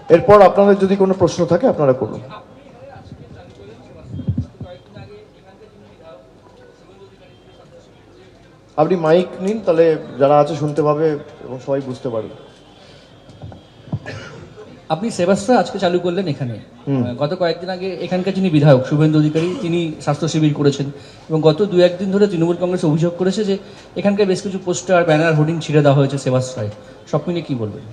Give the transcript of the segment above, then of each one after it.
এরপর আপনাদের যদি কোনো প্রশ্ন থাকে আপনারা করুন। আপনি মাইক নিন, তাহলে যারা আছে শুনতে পাবে এবং সবাই বুঝতে পারবে। আপনি সেবাশ্রয় আজকে চালু করলেন এখানে। গত কয়েকদিন আগে এখানকার যিনি বিধায়ক শুভেন্দু অধিকারী, তিনি স্বাস্থ্য শিবির করেছেন এবং গত 2-1 দিন ধরে তৃণমূল কংগ্রেস অভিযোগ করেছে যে এখানকার বেশ কিছু পোস্টার, ব্যানার, হোর্ডিং ছিঁড়ে দেওয়া হয়েছে সেবাশ্রয়। সব মিলিয়ে কি বলবেন?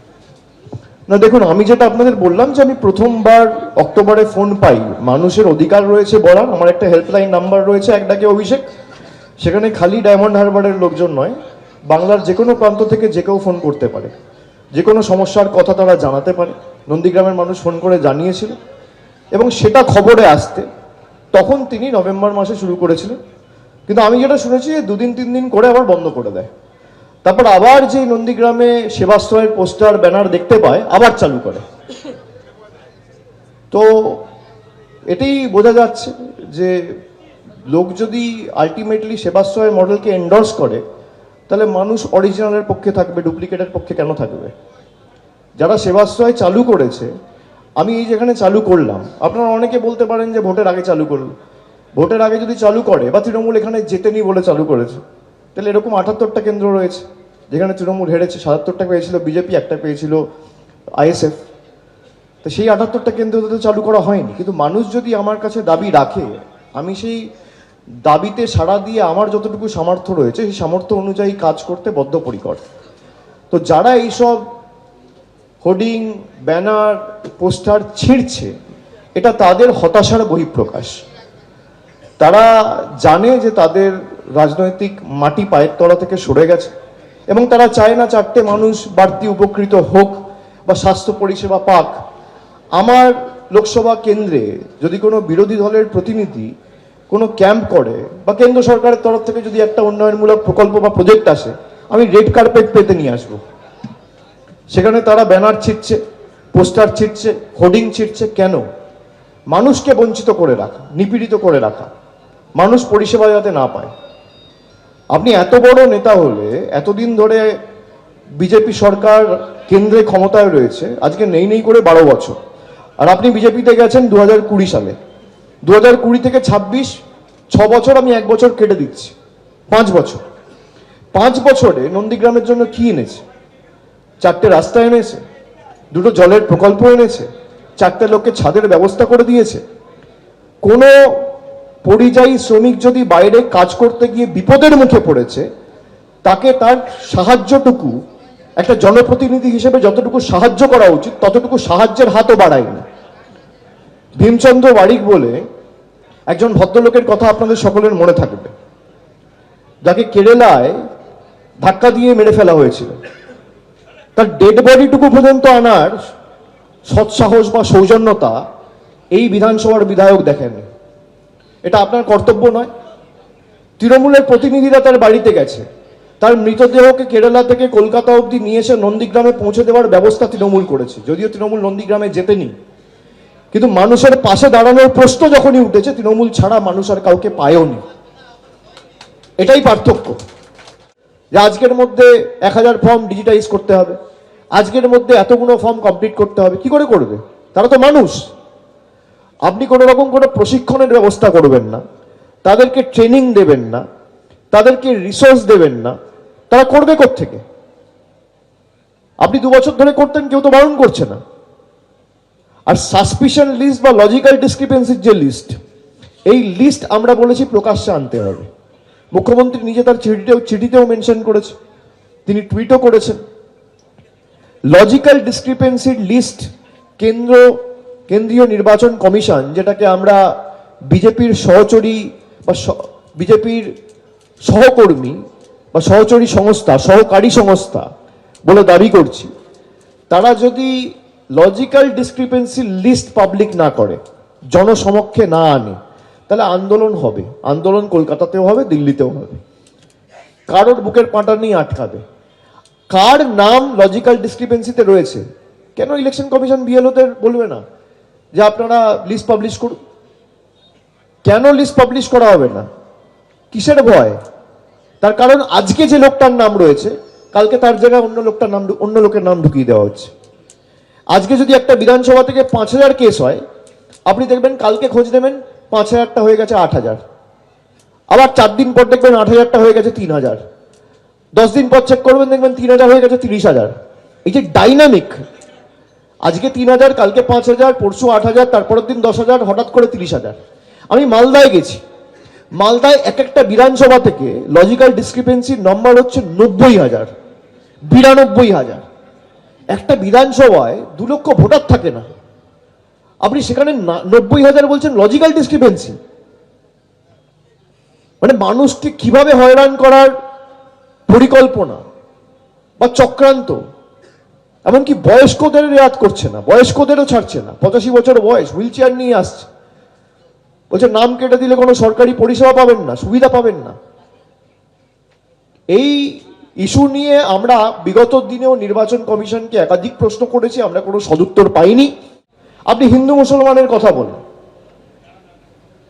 না দেখুন, আমি যেটা আপনাদের বললাম যে আমি প্রথমবার অক্টোবরে ফোন পাই, মানুষের অধিকার রয়েছে বলার, আমার একটা হেল্পলাইন নাম্বার রয়েছে, এক ডাকে অভিষেক। সেখানে খালি ডায়মন্ড হারবারের লোকজন নয়, বাংলার যে কোনো প্রান্ত থেকে যে কেউ ফোন করতে পারে, যে কোনো সমস্যার কথা তারা জানাতে পারে। নন্দীগ্রামের মানুষ ফোন করে জানিয়েছিল এবং সেটা খবরে আসতে তখন তিনি নভেম্বর মাসে শুরু করেছিলেন। কিন্তু আমি যেটা শুনেছি 2-3 দিন করে আবার বন্ধ করে দেয়, তারপর আবার যে নন্দীগ্রামে সেবাশ্রয়ের পোস্টার, ব্যানার দেখতে পায় আবার চালু করে। তো এটাই বোঝা যাচ্ছে যে লোক যদি আলটিমেটলি সেবাশ্রয়ের মডেলকে এন্ডোর্স করে, তাহলে মানুষ অরিজিনালের পক্ষে থাকবে, ডুপ্লিকেটের পক্ষে কেন থাকবে? যারা সেবাশ্রয় চালু করেছে, আমি এই যেখানে চালু করলাম, আপনারা অনেকে বলতে পারেন যে ভোটের আগে চালু করলো। ভোটের আগে যদি চালু করে বা তৃণমূল এখানে জেতেনি বলে চালু করেছে, তাহলে এরকম 78টা কেন্দ্র রয়েছে যেখানে তৃণমূল হেরেছে। 77টা পেয়েছিল বিজেপি, একটা পেয়েছিল আইএসএফ। তো সেই 78টা কেন্দ্র তো চালু করা হয়নি। কিন্তু মানুষ যদি আমার কাছে দাবি রাখে, আমি সেই দাবিতে সাড়া দিয়ে আমার যতটুকু সামর্থ্য রয়েছে সেই সামর্থ্য অনুযায়ী কাজ করতে বদ্ধপরিকর। তো যারা এইসব হোর্ডিং, ব্যানার, পোস্টার ছিঁড়ছে, এটা তাদের হতাশার বহিঃপ্রকাশ। তারা জানে যে তাদের রাজনৈতিক মাটি পায়ের তলা থেকে সরে গেছে এবং তারা চায় না 4টে মানুষ বাড়তি উপকৃত হোক বা স্বাস্থ্য পরিষেবা পাক। আমার লোকসভা কেন্দ্রে যদি কোনো বিরোধী দলের প্রতিনিধি কোনো ক্যাম্প করে বা কেন্দ্র সরকারের তরফ থেকে যদি একটা উন্নয়নমূলক প্রকল্প বা প্রজেক্ট আসে, আমি রেড কার্পেট পেতে নিয়ে আসবো। সেখানে তারা ব্যানার ছিঁড়ছে, পোস্টার ছিঁড়ছে, হোর্ডিং ছিঁড়ছে। কেন? মানুষকে বঞ্চিত করে রাখা, নিপীড়িত করে রাখা, মানুষ পরিষেবা যাতে না পায়। আপনি এত বড় নেতা হলে, এতদিন ধরে বিজেপি সরকার কেন্দ্রে ক্ষমতায় রয়েছে, আজকে নেই করে 12 বছর, আর আপনি বিজেপিতে গেছেন 2020 সালে। 2020 থেকে 26, 6 বছর, আমি 1 বছর কেটে দিচ্ছি, 5 বছর। 5 বছরে নন্দীগ্রামের জন্য কি এনেছে? 4টে রাস্তা এনেছে, 2টো জলের প্রকল্প এনেছে, 4টে লোককে ছাদের ব্যবস্থা করে দিয়েছে। কোনো পরিযায়ী শ্রমিক যদি বাইরে কাজ করতে গিয়ে বিপদের মুখে পড়েছে, তাকে তার সাহায্যটুকু একটা জনপ্রতিনিধি হিসেবে যতটুকু সাহায্য করা উচিত ততটুকু সাহায্যের হাতও বাড়ায়নি। ভীমচন্দ্র বারিক বলে একজন ভদ্রলোকের কথা আপনাদের সকলের মনে থাকবে, যাকে কেরালায় ধাক্কা দিয়ে মেরে ফেলা হয়েছিল। তার ডেড বডিটুকু পর্যন্ত আনার সৎসাহস বা সৌজন্যতা এই বিধানসভার বিধায়ক দেখেননি। এটা আপনার কর্তব্য নয়? তৃণমূলের প্রতিনিধিরা তার বাড়িতে গেছে, তার মৃতদেহকে কেরালা থেকে কলকাতা অবধি নিয়ে এসে নন্দীগ্রামে পৌঁছে দেওয়ার ব্যবস্থা তৃণমূল করেছে। যদিও তৃণমূল নন্দীগ্রামে যেতেনি, কিন্তু মানুষের পাশে দাঁড়ানোর প্রশ্ন যখনই উঠেছে, তৃণমূল ছাড়া মানুষ আর কাউকে পায়ওনি। এটাই পার্থক্য। যে আজকের মধ্যে 1000 ফর্ম ডিজিটাইজ করতে হবে, আজকের মধ্যে এতগুলো ফর্ম কমপ্লিট করতে হবে, কি করে করবে? তারা তো মানুষ। আপনি কোনো রকম কোনো প্রশিক্ষণের ব্যবস্থা করবেন না, তাদেরকে ট্রেনিং দেবেন না, তাদেরকে রিসোর্স দেবেন না, তারা করবে কোত্থেকে? আপনি 2 বছর ধরে করতেন, কেউ তো বারণ করছে না। আর সাসপিশন লিস্ট বা লজিক্যাল ডিসক্রিপেন্সির যে লিস্ট, এই লিস্ট আমরা বলেছি প্রকাশ্যে আনতে হবে। মুখ্যমন্ত্রী নিজে তার চিঠিতেও মেনশন করেছে, তিনি টুইটও করেছেন। লজিক্যাল ডিসক্রিপেন্সির লিস্ট কেন্দ্রীয় নির্বাচন কমিশন, যেটাকে আমরা বিজেপির সহচরী বা বিজেপির সহকর্মী বা সহচরী সংস্থা, সহকারী সংস্থা বলে দাবি করছি, তারা যদি লজিক্যাল ডিসক্রিপেন্সির লিস্ট পাবলিক না করে, জনসমক্ষে না আনে, তাহলে আন্দোলন হবে। আন্দোলন কলকাতাতেও হবে, দিল্লিতেও হবে। কারোর বুকের পাঁটা নিয়ে আটকাবে। কার নাম লজিক্যাল ডিসক্রিপেন্সিতে রয়েছে, কেন ইলেকশন কমিশন বিএলওদের বলবে না যে আপনারা লিস্ট পাবলিশ করুন? কেন লিস্ট পাবলিশ করা হবে না? কিসের ভয়? তার কারণ আজকে যে লোকটার নাম রয়েছে, কালকে তার জায়গায় অন্য লোকের নাম ঢুকিয়ে দেওয়া হচ্ছে। আজকে যদি একটা বিধানসভা থেকে 5,000 কেস হয়, আপনি দেখবেন কালকে খোঁজ নেবেন 5,000টা হয়ে গেছে 8,000, আবার 4 দিন পর দেখবেন 8,000টা হয়ে গেছে 3,000, 10 দিন পর চেক করবেন দেখবেন 3,000 হয়ে গেছে 30,000। এই যে ডাইনামিক, আজকে 3,000, কালকে 5,000, পরশু 8,000, তারপরের দিন 10,000, হঠাৎ করে 30,000। আমি মালদায় গেছি, মালদায় এক একটা বিধানসভা থেকে লজিক্যাল ডিসক্রিপেন্সির নম্বর হচ্ছে 90,000, 92,000। একটা বিধানসভায় 2 লক্ষ ভোটার থাকে না, আপনি সেখানে 90,000 বলছেন লজিক্যাল ডিসক্রিপেন্সি। মানে মানুষকে কিভাবে হয়রান করার পরিকল্পনা বা চক্রান্ত। এমনকি বয়স্কদের রেয়াত করছে না, বয়স্কদেরও ছাড়ছে না। 85 বছর বয়স, হুইল চেয়ার নিয়ে আসছে, বলছে নাম কেটে দিলে কোনো সরকারি পরিষেবা পাবেন না, সুবিধা পাবেন না। এই ইস্যু নিয়ে আমরা বিগত দিনেও নির্বাচন কমিশনকে একাধিক প্রশ্ন করেছি, আমরা কোনো সদুত্তর পাইনি। আপনি হিন্দু মুসলমানের কথা বলেন,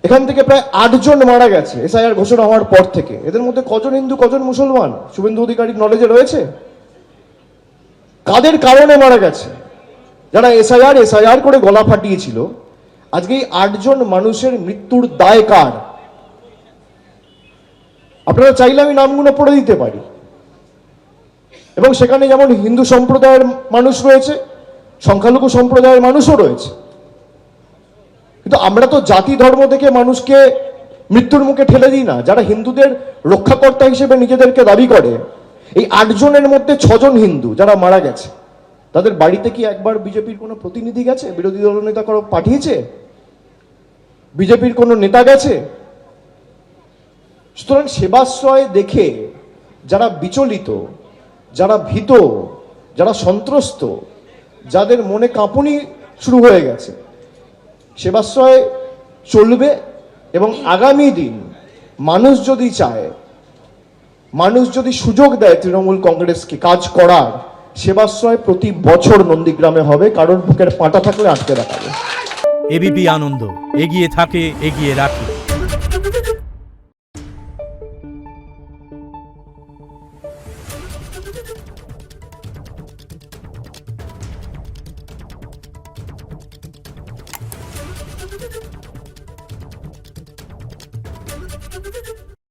এখান থেকে প্রায় 8 জন মারা গেছে এসআইআর ঘোষণা হওয়ার পর থেকে। এদের মধ্যে কজন হিন্দু কজন মুসলমান শুভেন্দু অধিকারীর নলেজে রয়েছে? কাদের কারণে মারা গেছে? যারা এসআইআর করে গলা ফাটিয়েছিল। আজকে এই 8 জন মানুষের মৃত্যুর দায় কার? আপনারা চাইলে আমি নামগুলো পড়ে দিতে পারি, এবং সেখানে যেমন হিন্দু সম্প্রদায়ের মানুষ রয়েছে, সংখ্যালঘু সম্প্রদায়ের মানুষও রয়েছে। কিন্তু আমরা তো জাতি ধর্ম থেকে মানুষকে মৃত্যুর মুখে ঠেলে দিই না। যারা হিন্দুদের রক্ষাকর্তা হিসেবে নিজেদেরকে দাবি করে, এই 8 জনের মধ্যে 6 জন হিন্দু যারা মারা গেছে, তাদের বাড়িতে কি একবার বিজেপির কোনো প্রতিনিধি গেছে? বিরোধী দলনেতা কারো পাঠিয়েছে? বিজেপির কোনো নেতা গেছে? সুতরাং সেবাশ্রয় দেখে যারা বিচলিত, যারা ভীত, যারা সন্ত্রস্ত, যাদের মনে কাঁপুনি শুরু হয়ে গেছে, সেবাশ্রয় চলবে। এবং আগামী দিন মানুষ যদি চায়, মানুষ যদি সুযোগ দেয় তৃণমূল কংগ্রেসকে কাজ করার, সেবাশ্রয় প্রতি বছর নন্দীগ্রামে হবে, কারণ বুকের পাঁটা থাকলে আটকে রাখাবে। এবিপি আনন্দ, এগিয়ে থাকে, এগিয়ে রাখে।